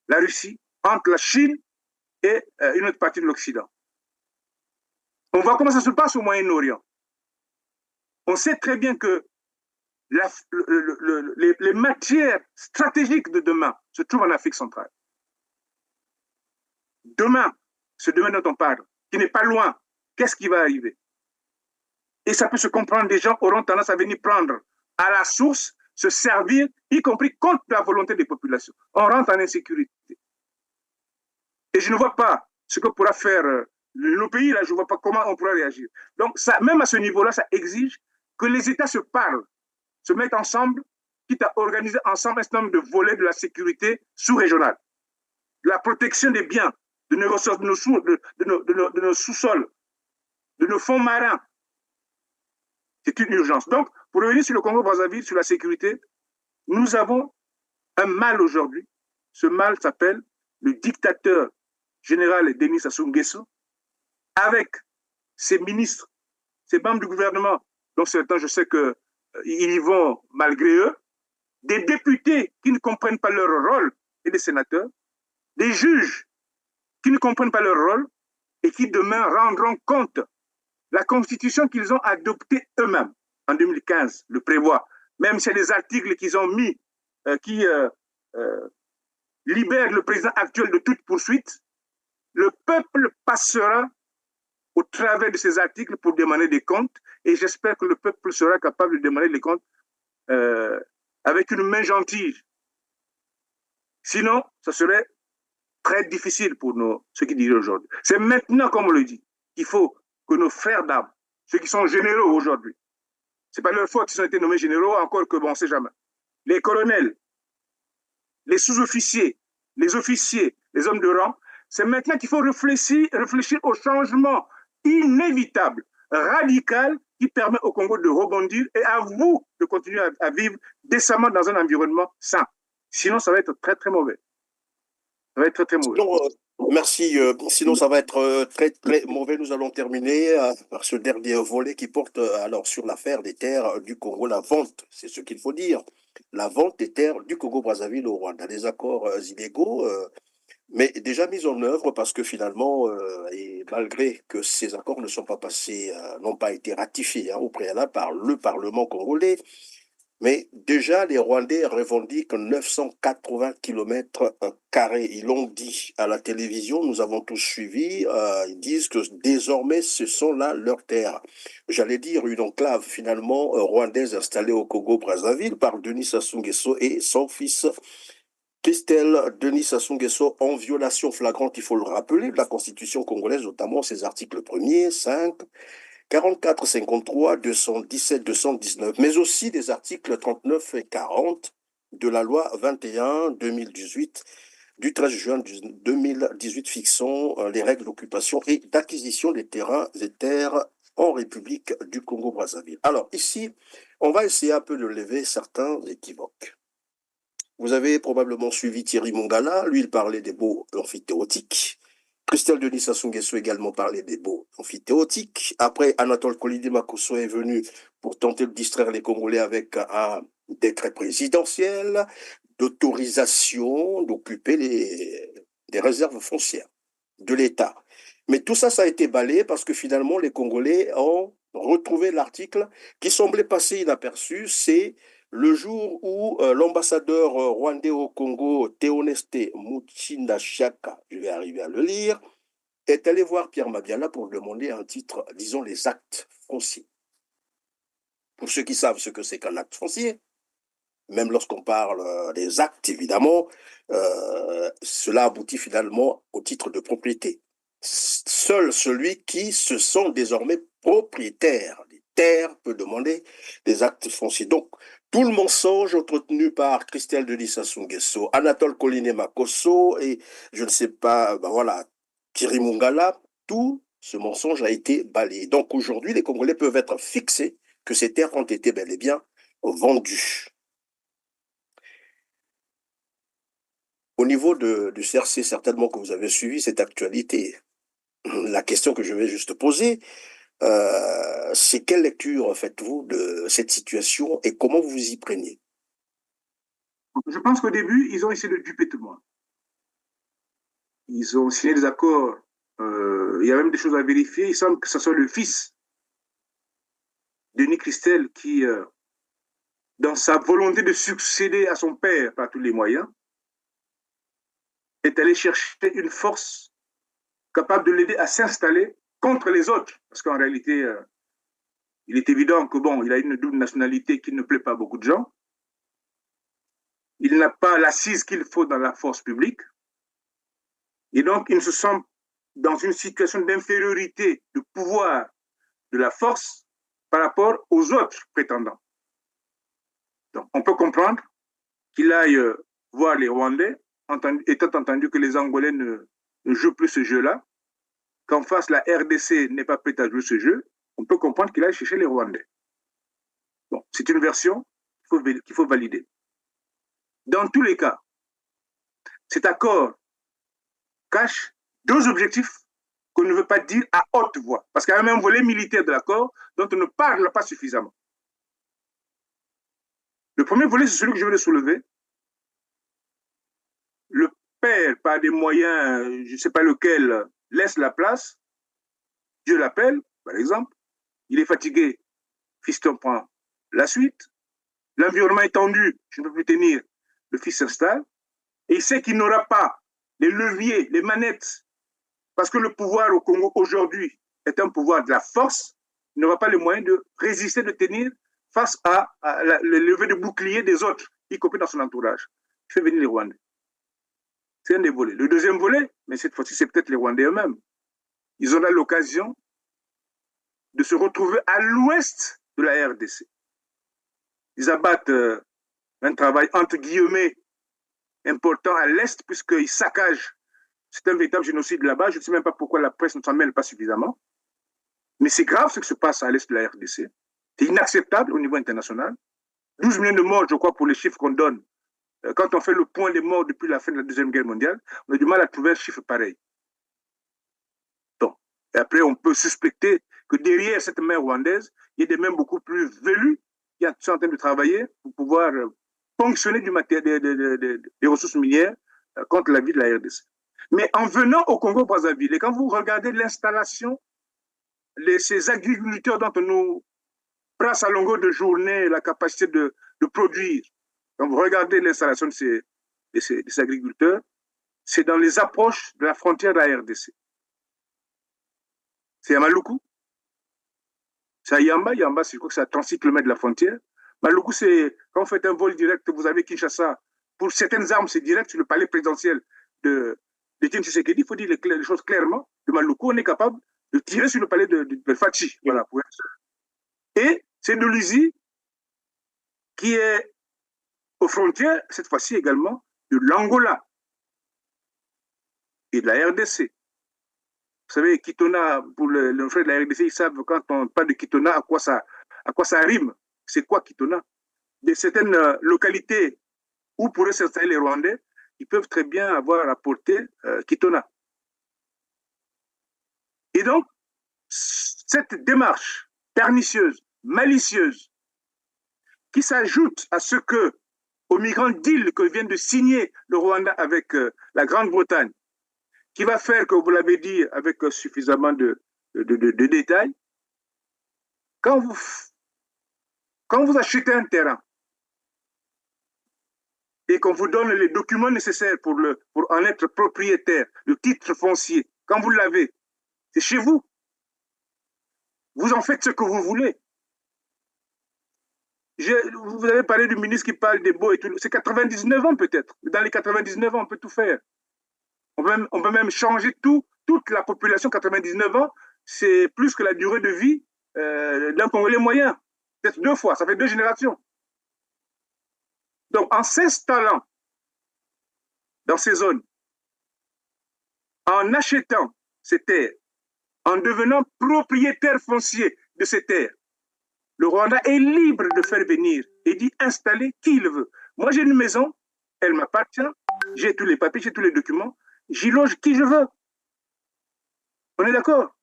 la Russie, entre la Chine et une autre partie de l'Occident. On voit comment ça se passe au Moyen-Orient. On sait très bien que les matières stratégiques de demain se trouvent en Afrique centrale. Demain, ce demain dont on parle, qui n'est pas loin, qu'est-ce qui va arriver? Et ça peut se comprendre, des gens auront tendance à venir prendre à la source, se servir, y compris contre la volonté des populations. On rentre en insécurité. Et je ne vois pas ce que pourra faire nos pays, là, je ne vois pas comment on pourra réagir. Donc, ça, même à ce niveau-là, ça exige que les États se parlent, se mettent ensemble, quitte à organiser ensemble un certain nombre de volets de la sécurité sous-régionale, de la protection des biens, de nos ressources, de nos sous-sols, de nos fonds marins. C'est une urgence. Donc, pour revenir sur le Congo-Brazzaville, sur la sécurité, nous avons un mal aujourd'hui. Ce mal s'appelle le dictateur général Denis Sassou Nguesso, avec ses ministres, ses membres du gouvernement, dont certains, je sais qu'ils y vont malgré eux, des députés qui ne comprennent pas leur rôle et des sénateurs, des juges qui ne comprennent pas leur rôle et qui demain rendront compte. La constitution qu'ils ont adoptée eux-mêmes en 2015 le prévoit, même s'il y a des articles qu'ils ont mis qui libèrent le président actuel de toute poursuite, le peuple passera au travers de ces articles pour demander des comptes et j'espère que le peuple sera capable de demander des comptes avec une main gentille. Sinon, ça serait très difficile pour ceux qui dirigent aujourd'hui. C'est maintenant, comme on le dit, qu'il faut que nos frères d'armes, ceux qui sont généraux aujourd'hui, ce n'est pas leur faute qu'ils ont été nommés généraux, encore que bon, on ne sait jamais. Les colonels, les sous-officiers, les officiers, les hommes de rang, c'est maintenant qu'il faut réfléchir au changement inévitable, radical, qui permet au Congo de rebondir et à vous de continuer à vivre décemment dans un environnement sain. Sinon, ça va être très, très mauvais. Ça va être très, très mauvais. Sinon, merci. Sinon, ça va être très, très mauvais. Nous allons terminer par ce dernier volet qui porte alors sur l'affaire des terres du Congo, la vente, c'est ce qu'il faut dire, la vente des terres du Congo-Brazzaville au Rwanda, des accords illégaux, mais déjà mis en œuvre parce que finalement, et malgré que ces accords ne sont pas passés, n'ont pas été ratifiés au préalable par le Parlement congolais, mais déjà, les Rwandais revendiquent 980 km². Ils l'ont dit à la télévision, nous avons tous suivi. Ils disent que désormais, ce sont là leurs terres. J'allais dire une enclave finalement rwandaise installée au Congo-Brazzaville par Denis Sassou Nguesso et son fils Christelle Denis Sassou Nguesso en violation flagrante, il faut le rappeler, de la Constitution congolaise, notamment ses articles 1er, 5, 44, 53, 217, 219, mais aussi des articles 39 et 40 de la loi 21-2018 du 13 juin 2018 fixant les règles d'occupation et d'acquisition des terrains et terres en République du Congo-Brazzaville. Alors ici, on va essayer un peu de lever certains équivoques. Vous avez probablement suivi Thierry Mongala, lui il parlait des baux amphithéotiques. Christelle Denis Sassou Nguesso également parlait des baux amphithéotiques. Après, Anatole Kolidi Makosso est venu pour tenter de distraire les Congolais avec un décret présidentiel d'autorisation d'occuper des réserves foncières de l'État. Mais tout ça, ça a été balayé parce que finalement, les Congolais ont retrouvé l'article qui semblait passer inaperçu, c'est le jour où l'ambassadeur rwandais au Congo, Théoneste Muchinda Chaka, je vais arriver à le lire, est allé voir Pierre Mabiala pour demander un titre, disons les actes fonciers. Pour ceux qui savent ce que c'est qu'un acte foncier, même lorsqu'on parle des actes, évidemment, cela aboutit finalement au titre de propriété. Seul celui qui se sent désormais propriétaire des terres peut demander des actes fonciers. Donc, tout le mensonge entretenu par Christelle Denis Sassou Nguesso, Anatole Collinet Makosso et je ne sais pas, ben voilà, Thierry Mungala, tout ce mensonge a été balayé. Donc aujourd'hui, les Congolais peuvent être fixés que ces terres ont été bel et bien vendues. Au niveau du CRC, certainement que vous avez suivi cette actualité. La question que je vais juste poser, c'est quelle lecture faites-vous de cette situation et comment vous vous y prenez? Je pense qu'au début, ils ont essayé de duper tout le monde. Ils ont signé des accords. Il y a même des choses à vérifier. Il semble que ce soit le fils Denis Christel qui, dans sa volonté de succéder à son père par tous les moyens, est allé chercher une force capable de l'aider à s'installer contre les autres. Parce qu'en réalité, il est évident que bon, il a une double nationalité qui ne plaît pas à beaucoup de gens. Il n'a pas l'assise qu'il faut dans la force publique. Et donc, il se sent dans une situation d'infériorité de pouvoir de la force par rapport aux autres prétendants. Donc, on peut comprendre qu'il aille voir les Rwandais, étant entendu que les Angolais ne jouent plus ce jeu-là, qu'en face, la RDC n'est pas prête à jouer ce jeu, on peut comprendre qu'il aille chercher les Rwandais. Bon, c'est une version qu'il faut valider. Dans tous les cas, cet accord cache deux objectifs qu'on ne veut pas dire à haute voix, parce qu'il y a même un volet militaire de l'accord dont on ne parle pas suffisamment. Le premier volet, c'est celui que je veux soulever. Le père, par des moyens, je ne sais pas lequel, laisse la place. Dieu l'appelle, par exemple. Il est fatigué. Fiston prend la suite. L'environnement est tendu. Je ne peux plus tenir. Le fils s'installe. Et il sait qu'il n'aura pas les leviers, les manettes. Parce que le pouvoir au Congo aujourd'hui est un pouvoir de la force. Il n'aura pas les moyens de résister, de tenir face à le lever de bouclier des autres, y compris dans son entourage. Il fait venir les Rwandais. C'est un des volets. Le deuxième volet, mais cette fois-ci, c'est peut-être les Rwandais eux-mêmes. Ils ont l'occasion de se retrouver à l'ouest de la RDC. Ils abattent un travail entre guillemets important à l'est, puisqu'ils saccagent. C'est un véritable génocide là-bas. Je ne sais même pas pourquoi la presse ne s'en mêle pas suffisamment. Mais c'est grave ce qui se passe à l'est de la RDC. C'est inacceptable au niveau international. 12 millions de morts, je crois, pour les chiffres qu'on donne. Quand on fait le point des morts depuis la fin de la Deuxième Guerre mondiale, on a du mal à trouver un chiffre pareil. Donc, et après, on peut suspecter que derrière cette main rwandaise, il y a des mains beaucoup plus velues qui sont en train de travailler pour pouvoir ponctionner des ressources minières contre la vie de la RDC. Mais en venant au Congo-Brazzaville, et quand vous regardez l'installation, ces agriculteurs dont on nous brasse à longueur de journée la capacité de produire, quand vous regardez l'installation de ces agriculteurs, c'est dans les approches de la frontière de la RDC. C'est à Maluku, c'est à Yamba. Yamba, je crois que c'est à 36 km de la frontière. Maluku, c'est quand vous faites un vol direct, vous avez Kinshasa. Pour certaines armes, c'est direct sur le palais présidentiel de Etienne Tshisekedi. Il faut dire les choses clairement. De Maluku, on est capable de tirer sur le palais de Fachi. Voilà, pour être sûr. Et c'est Ndoulizi qui est aux frontières, cette fois-ci également, de l'Angola et de la RDC. Vous savez, Kitona, pour le frère de la RDC, ils savent quand on parle de Kitona, à quoi ça rime. C'est quoi Kitona? De certaines localités où pourraient s'installer les Rwandais, ils peuvent très bien avoir à portée Kitona. Et donc, cette démarche pernicieuse, malicieuse, qui s'ajoute à ce que, au migrant deal que vient de signer le Rwanda avec la Grande-Bretagne, qui va faire, que vous l'avez dit, avec suffisamment de détails, quand vous achetez un terrain et qu'on vous donne les documents nécessaires pour en être propriétaire, le titre foncier, quand vous l'avez, c'est chez vous. Vous en faites ce que vous voulez. Vous avez parlé du ministre qui parle des beaux et tout. C'est 99 ans peut-être. Dans les 99 ans, on peut tout faire. On peut même changer toute la population. 99 ans, c'est plus que la durée de vie d'un Congolais moyen. Peut-être 2 fois, ça fait 2 générations. Donc, en s'installant dans ces zones, en achetant ces terres, en devenant propriétaire foncier de ces terres, le Rwanda est libre de faire venir et d'y installer qui il veut. Moi, j'ai une maison, elle m'appartient, j'ai tous les papiers, j'ai tous les documents, j'y loge qui je veux. On est d'accord?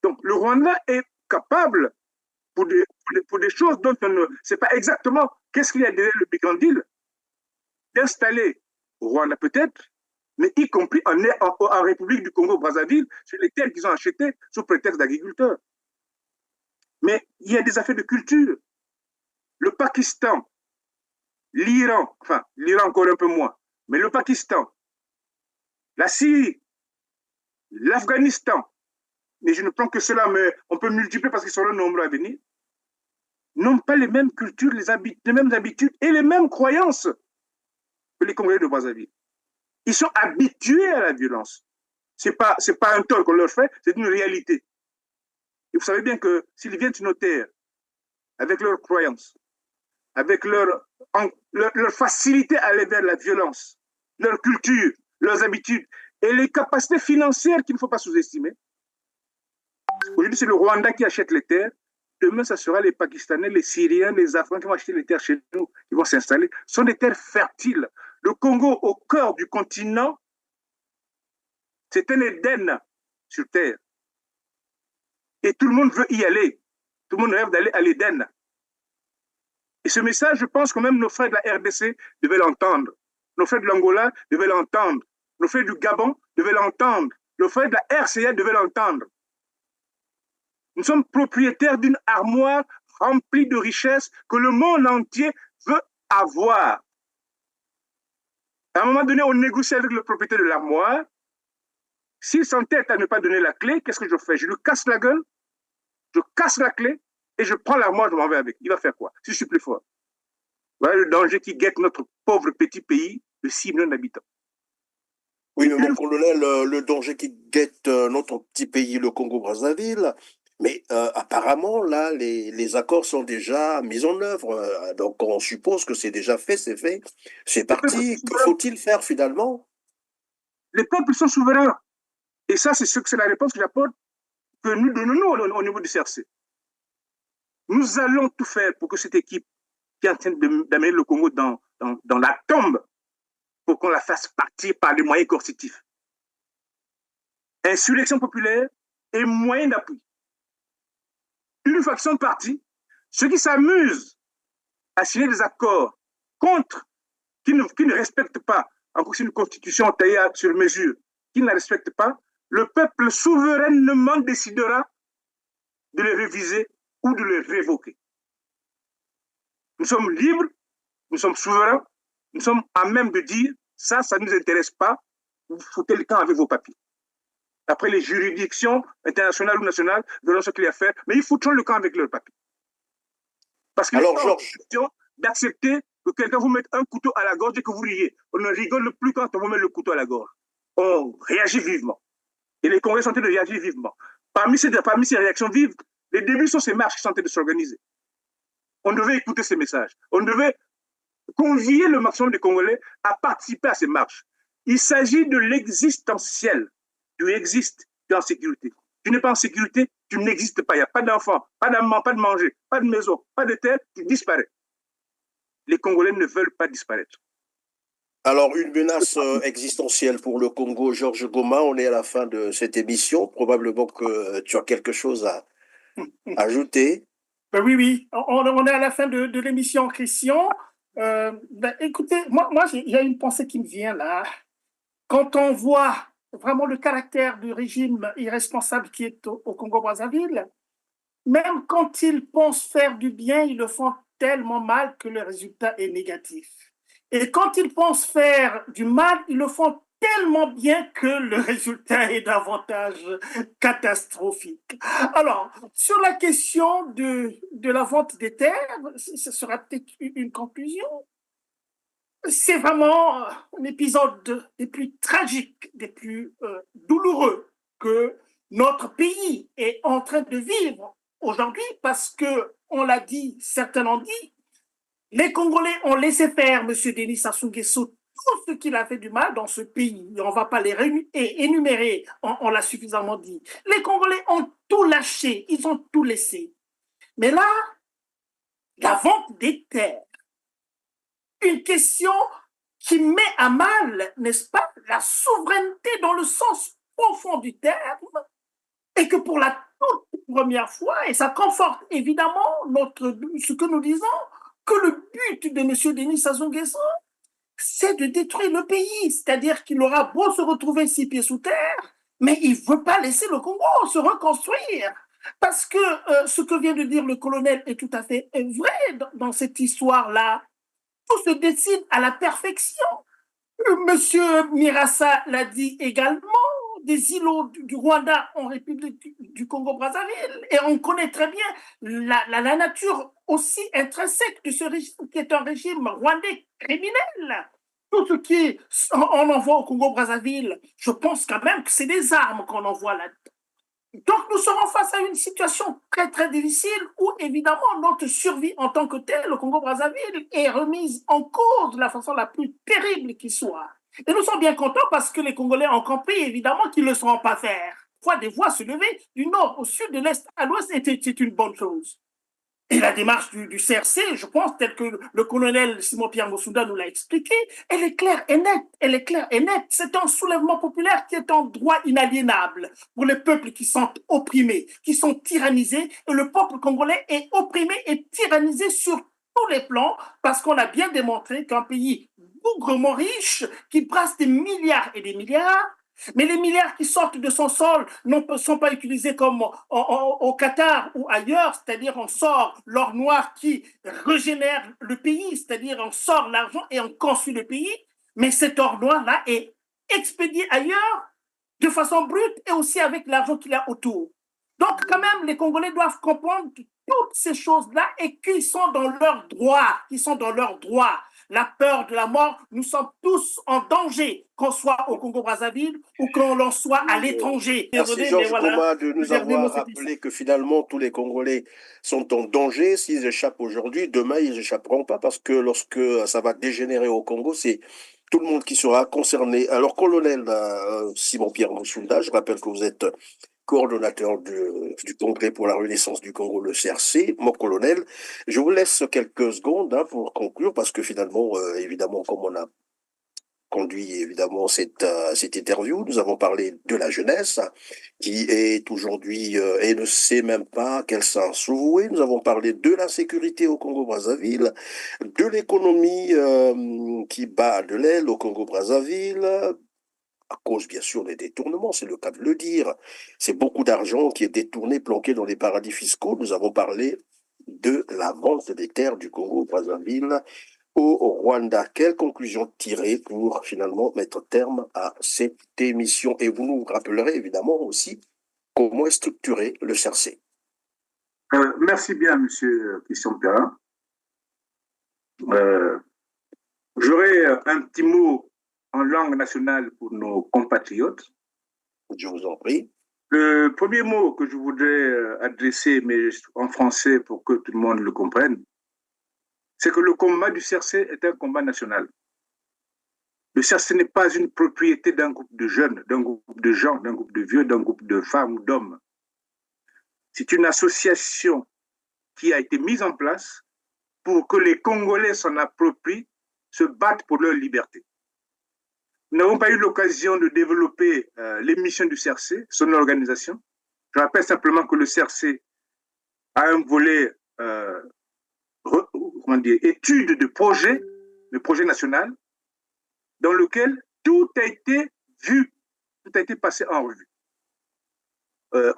Donc, le Rwanda est capable, pour des choses dont on ne sait pas exactement qu'est-ce qu'il y a derrière le Big Grand Deal, d'installer au Rwanda peut-être, mais y compris en République du Congo-Brazzaville, sur les terres qu'ils ont achetées sous prétexte d'agriculteurs. Mais il y a des affaires de culture. Le Pakistan, l'Iran, enfin, l'Iran encore un peu moins, mais le Pakistan, la Syrie, l'Afghanistan, mais je ne prends que cela, mais on peut multiplier parce qu'ils seront nombreux à venir, n'ont pas les mêmes cultures, les mêmes habitudes et les mêmes croyances que les Congolais de Brazzaville. Ils sont habitués à la violence. Ce n'est pas un tort qu'on leur fait, c'est une réalité. Et vous savez bien que s'ils viennent sur nos terres, avec leurs croyances, avec leur facilité à aller vers la violence, leur culture, leurs habitudes et les capacités financières qu'il ne faut pas sous-estimer. Aujourd'hui, c'est le Rwanda qui achète les terres. Demain, ça sera les Pakistanais, les Syriens, les Afghans qui vont acheter les terres chez nous, qui vont s'installer. Ce sont des terres fertiles. Le Congo, au cœur du continent, c'est un Éden sur terre. Et tout le monde veut y aller. Tout le monde rêve d'aller à l'Éden. Et ce message, je pense que même nos frères de la RDC devaient l'entendre. Nos frères de l'Angola devaient l'entendre. Nos frères du Gabon devaient l'entendre. Nos frères de la RCA devaient l'entendre. Nous sommes propriétaires d'une armoire remplie de richesses que le monde entier veut avoir. À un moment donné, on négocie avec le propriétaire de l'armoire. S'il s'entête à ne pas donner la clé, qu'est-ce que je fais? Je lui casse la gueule, je casse la clé et je prends l'armoire, je m'en vais avec. Il va faire quoi si je suis plus fort? Voilà le danger qui guette notre pauvre petit pays de 6 millions d'habitants. Oui, mais mon colonel, le danger qui guette notre petit pays, le Congo-Brazzaville, mais apparemment, là, les accords sont déjà mis en œuvre. Donc, on suppose que c'est déjà fait, c'est parti. Que faut-il faire finalement? Les peuples sont souverains. Et ça, c'est la réponse que j'apporte, que nous donnons au niveau du CRC. Nous allons tout faire pour que cette équipe qui est en train d'amener le Congo dans la tombe, pour qu'on la fasse partir par des moyens coercitifs. Insurrection populaire et moyens d'appui. Une fois qu'ils sont partis, ceux qui s'amusent à signer des accords contre, qui ne respectent pas, encore une constitution taillée sur mesure, qui ne la respectent pas, le peuple souverainement décidera de les réviser ou de les révoquer. Nous sommes libres, nous sommes souverains, nous sommes à même de dire ça ne nous intéresse pas, vous foutez le camp avec vos papiers. Après, les juridictions internationales ou nationales verront ce qu'il y a à faire, mais ils foutront le camp avec leurs papiers. Parce qu'il est hors question d'accepter que quelqu'un vous mette un couteau à la gorge et que vous riez. On ne rigole plus quand on vous met le couteau à la gorge. On réagit vivement. Et les Congolais sont en train de réagir vivement. Parmi ces réactions vives, les débuts sont ces marches qui sont en train de s'organiser. On devait écouter ces messages. On devait convier le maximum des Congolais à participer à ces marches. Il s'agit de l'existentiel. Tu existes, tu es en sécurité. Tu n'es pas en sécurité, tu n'existes pas. Il n'y a pas d'enfant, pas d'amant, pas de manger, pas de maison, pas de terre, tu disparais. Les Congolais ne veulent pas disparaître. Alors, une menace existentielle pour le Congo, Georges Goma, on est à la fin de cette émission. Probablement que tu as quelque chose à ajouter. Ben oui, on est à la fin de l'émission, Christian. Écoutez, moi il y a une pensée qui me vient là. Quand on voit vraiment le caractère du régime irresponsable qui est au Congo-Brazzaville, même quand ils pensent faire du bien, ils le font tellement mal que le résultat est négatif. Et quand ils pensent faire du mal, ils le font tellement bien que le résultat est davantage catastrophique. Alors, sur la question de la vente des terres, ce sera peut-être une conclusion. C'est vraiment un épisode des plus tragiques, des plus douloureux que notre pays est en train de vivre aujourd'hui parce que, on l'a dit, certains l'ont dit, les Congolais ont laissé faire M. Denis Sassou Nguesso tout ce qu'il a fait du mal dans ce pays. On ne va pas les énumérer, on l'a suffisamment dit. Les Congolais ont tout lâché, ils ont tout laissé. Mais là, la vente des terres, une question qui met à mal, n'est-ce pas, la souveraineté dans le sens profond du terme, et que pour la toute première fois, et ça conforte évidemment ce que nous disons, que le but de M. Denis Sassou Nguesso, c'est de détruire le pays. C'est-à-dire qu'il aura beau se retrouver 6 pieds sous terre, mais il ne veut pas laisser le Congo se reconstruire. Parce que ce que vient de dire le colonel est tout à fait vrai dans cette histoire-là. Tout se décide à la perfection. Monsieur Mirassa l'a dit également, des îlots du Rwanda en République du Congo-Brazzaville. Et on connaît très bien la nature aussi intrinsèque de ce régime, qui est un régime rwandais criminel. Tout ce qui on envoie au Congo-Brazzaville, je pense quand même que c'est des armes qu'on envoie là-dedans. Donc nous serons face à une situation très très difficile où évidemment notre survie en tant que tel, le Congo-Brazzaville, est remise en cause de la façon la plus terrible qui soit. Et nous sommes bien contents parce que les Congolais ont compris évidemment qu'ils ne le seront pas faire. Des voix se lever du nord au sud, de l'est à l'ouest, c'est une bonne chose. Et la démarche du CRC, je pense, telle que le colonel Simon-Pierre Mossounda nous l'a expliqué, elle est claire et nette. Elle est claire et nette. C'est un soulèvement populaire qui est un droit inaliénable pour les peuples qui sont opprimés, qui sont tyrannisés. Et le peuple congolais est opprimé et tyrannisé sur tous les plans parce qu'on a bien démontré qu'un pays bougrement riche, qui brasse des milliards et des milliards, mais les milliards qui sortent de son sol ne sont pas utilisés comme au Qatar ou ailleurs, c'est-à-dire on sort l'or noir qui régénère le pays, c'est-à-dire on sort l'argent et on construit le pays, mais cet or noir-là est expédié ailleurs de façon brute et aussi avec l'argent qu'il y a autour. Donc quand même, les Congolais doivent comprendre toutes ces choses-là et qu'ils sont dans leurs droits, qu'ils sont dans leurs droits. La peur de la mort, nous sommes tous en danger, qu'on soit au Congo-Brazzaville ou qu'on l'on soit à l'étranger. Merci Georges Koma de nous avoir rappelé que finalement tous les Congolais sont en danger. S'ils échappent aujourd'hui, demain ils n'échapperont pas parce que lorsque ça va dégénérer au Congo, c'est tout le monde qui sera concerné. Alors colonel Simon-Pierre Mossounda, je rappelle que vous êtes coordonnateur du Congrès pour la Renaissance du Congo, le CRC, mon colonel. Je vous laisse quelques secondes pour conclure, parce que finalement, évidemment, comme on a conduit évidemment cette interview, nous avons parlé de la jeunesse, qui est aujourd'hui et ne sait même pas quel sens vouer. Nous avons parlé de la sécurité au Congo-Brazzaville, de l'économie qui bat de l'aile au Congo-Brazzaville, à cause, bien sûr, des détournements, c'est le cas de le dire. C'est beaucoup d'argent qui est détourné, planqué dans les paradis fiscaux. Nous avons parlé de la vente des terres du Congo-Brazzaville au Rwanda. Quelle conclusion tirer pour finalement mettre terme à cette émission? Et vous nous rappellerez évidemment aussi comment est structuré le CRC. Merci bien, monsieur Christian Perrin. J'aurais un petit mot en langue nationale pour nos compatriotes. Je vous en prie. Le premier mot que je voudrais adresser, mais en français pour que tout le monde le comprenne, c'est que le combat du CRC est un combat national. Le CRC n'est pas une propriété d'un groupe de jeunes, d'un groupe de gens, d'un groupe de vieux, d'un groupe de femmes ou d'hommes. C'est une association qui a été mise en place pour que les Congolais s'en approprient, se battent pour leur liberté. Nous n'avons pas eu l'occasion de développer les missions du CRC, son organisation. Je rappelle simplement que le CRC a un volet étude de projet, le projet national, dans lequel tout a été vu, tout a été passé en revue.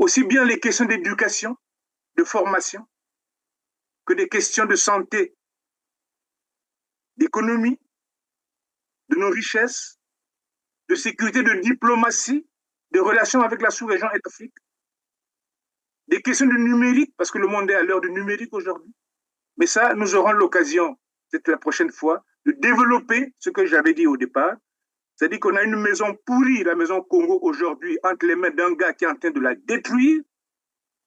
Aussi bien les questions d'éducation, de formation, que des questions de santé, d'économie, de nos richesses, de sécurité, de diplomatie, de relations avec la sous-région et l'Afrique, des questions de numérique, parce que le monde est à l'heure du numérique aujourd'hui. Mais ça, nous aurons l'occasion, peut-être la prochaine fois, de développer ce que j'avais dit au départ. C'est-à-dire qu'on a une maison pourrie, la maison Congo aujourd'hui, entre les mains d'un gars qui est en train de la détruire.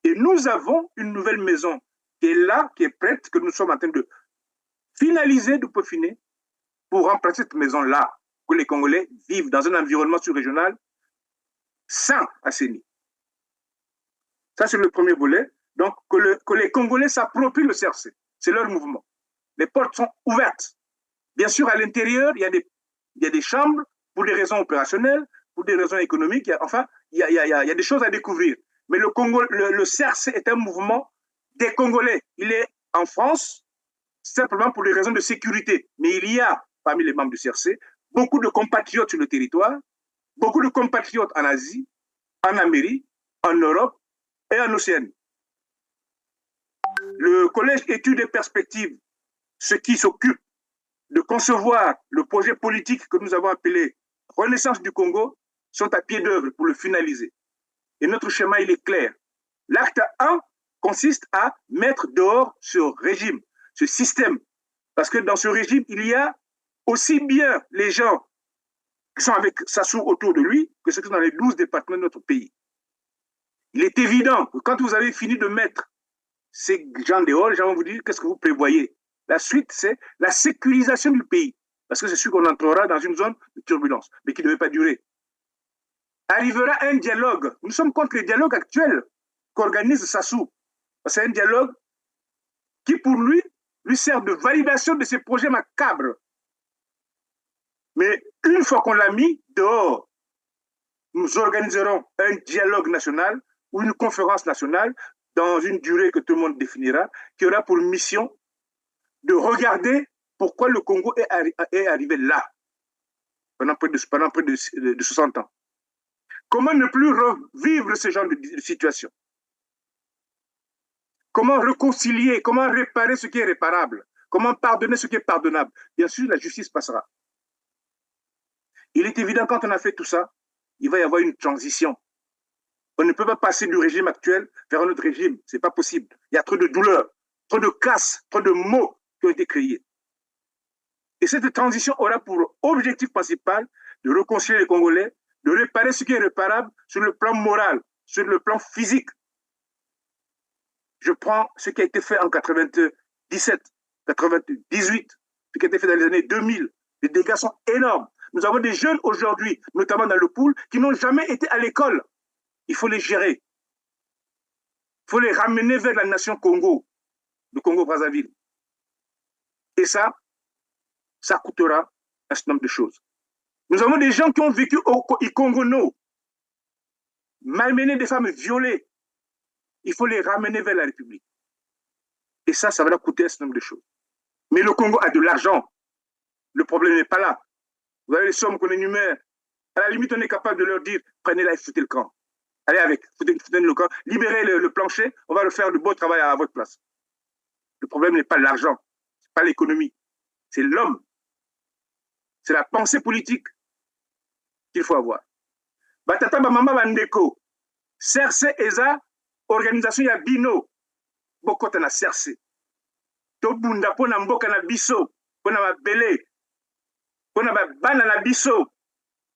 Et nous avons une nouvelle maison qui est là, qui est prête, que nous sommes en train de finaliser, de peaufiner, pour remplacer cette maison-là, que les Congolais vivent dans un environnement sous-régional sain, assaini. Ça, c'est le premier volet. Donc, que les Congolais s'approprient le CRC. C'est leur mouvement. Les portes sont ouvertes. Bien sûr, à l'intérieur, il y a des chambres pour des raisons opérationnelles, pour des raisons économiques. Enfin, il y a des choses à découvrir. Mais le CRC est un mouvement des Congolais. Il est en France, simplement pour des raisons de sécurité. Mais il y a, parmi les membres du CRC, beaucoup de compatriotes sur le territoire, beaucoup de compatriotes en Asie, en Amérique, en Europe et en Océanie. Le collège Études et Perspectives, ceux qui s'occupent de concevoir le projet politique que nous avons appelé Renaissance du Congo, sont à pied d'œuvre pour le finaliser. Et notre schéma, il est clair. L'acte 1 consiste à mettre dehors ce régime, ce système. Parce que dans ce régime, il y a aussi bien les gens qui sont avec Sassou autour de lui que ceux qui sont dans les 12 départements de notre pays. Il est évident que quand vous avez fini de mettre ces gens dehors, les gens vont vous dire qu'est-ce que vous prévoyez. La suite, c'est la sécurisation du pays. Parce que c'est sûr qu'on entrera dans une zone de turbulence, mais qui ne devait pas durer. Arrivera un dialogue. Nous sommes contre les dialogues actuels qu'organise Sassou. C'est un dialogue qui, pour lui sert de validation de ses projets macabres. Mais une fois qu'on l'a mis dehors, nous organiserons un dialogue national ou une conférence nationale dans une durée que tout le monde définira, qui aura pour mission de regarder pourquoi le Congo est arrivé là, pendant près de 60 ans. Comment ne plus revivre ce genre de situation? Comment réconcilier, comment réparer ce qui est réparable? Comment pardonner ce qui est pardonnable? Bien sûr, la justice passera. Il est évident, quand on a fait tout ça, il va y avoir une transition. On ne peut pas passer du régime actuel vers un autre régime. Ce n'est pas possible. Il y a trop de douleurs, trop de casses, trop de maux qui ont été créés. Et cette transition aura pour objectif principal de réconcilier les Congolais, de réparer ce qui est réparable sur le plan moral, sur le plan physique. Je prends ce qui a été fait en 97, 98, ce qui a été fait dans les années 2000. Les dégâts sont énormes. Nous avons des jeunes aujourd'hui, notamment dans le pool, qui n'ont jamais été à l'école. Il faut les gérer. Il faut les ramener vers la nation Congo, le Congo-Brazzaville. Et ça coûtera un certain nombre de choses. Nous avons des gens qui ont vécu au Congo, malmenés, des femmes violées. Il faut les ramener vers la République. Et ça va leur coûter un certain nombre de choses. Mais le Congo a de l'argent. Le problème n'est pas là. Vous avez les sommes qu'on énumère. À la limite, on est capable de leur dire, prenez-la et foutez le camp. Allez avec, foutez le camp, libérez le plancher, on va le faire de beau travail à votre place. Le problème n'est pas l'argent, c'est pas l'économie, c'est l'homme. C'est la pensée politique qu'il faut avoir. Batata Bamama Bandeko, CRC ESA, organisation ya bino, bokota na CRC. Tobunda pona mboka na biso, pona mabele, pona bana na biso,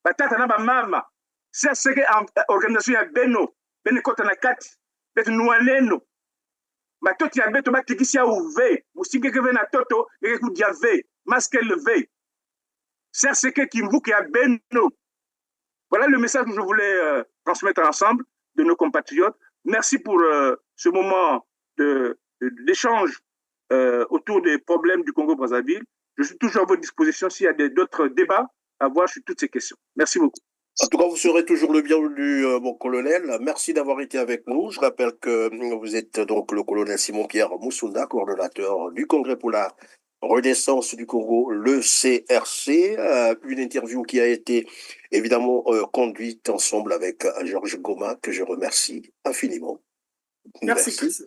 batata na bamama, CRC organisation ya beno, bene kota na kati, betu nuaneno. Matoti ya beto batikisi ya uve, musike keve na toto, keke kudia ve, masque le ve. CRC Kimbuke ya beno. Voilà le message que je voulais transmettre ensemble de nos compatriotes. Merci pour ce moment d'échange autour des problèmes du Congo-Brazzaville. Je suis toujours à votre disposition s'il y a d'autres débats à voir sur toutes ces questions. Merci beaucoup. En tout cas, vous serez toujours le bienvenu, mon colonel. Merci d'avoir été avec nous. Je rappelle que vous êtes donc le colonel Simon-Pierre Moussunda, coordonnateur du Congrès pour la Renaissance du Congo, le CRC. Une interview qui a été évidemment conduite ensemble avec Georges Goma, que je remercie infiniment. Merci, Merci. Christine.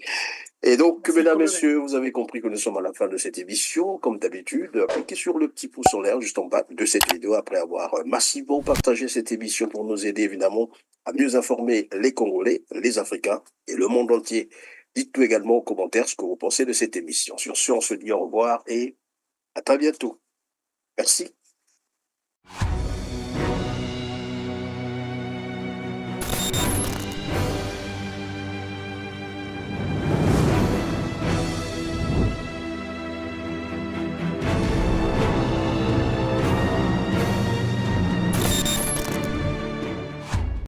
Et donc, Merci, mesdames, colonel. messieurs, vous avez compris que nous sommes à la fin de cette émission. Comme d'habitude, cliquez sur le petit pouce en l'air juste en bas de cette vidéo après avoir massivement partagé cette émission pour nous aider évidemment à mieux informer les Congolais, les Africains et le monde entier. Dites-nous également en commentaire ce que vous pensez de cette émission. Sur ce, on se dit au revoir et à très bientôt. Merci.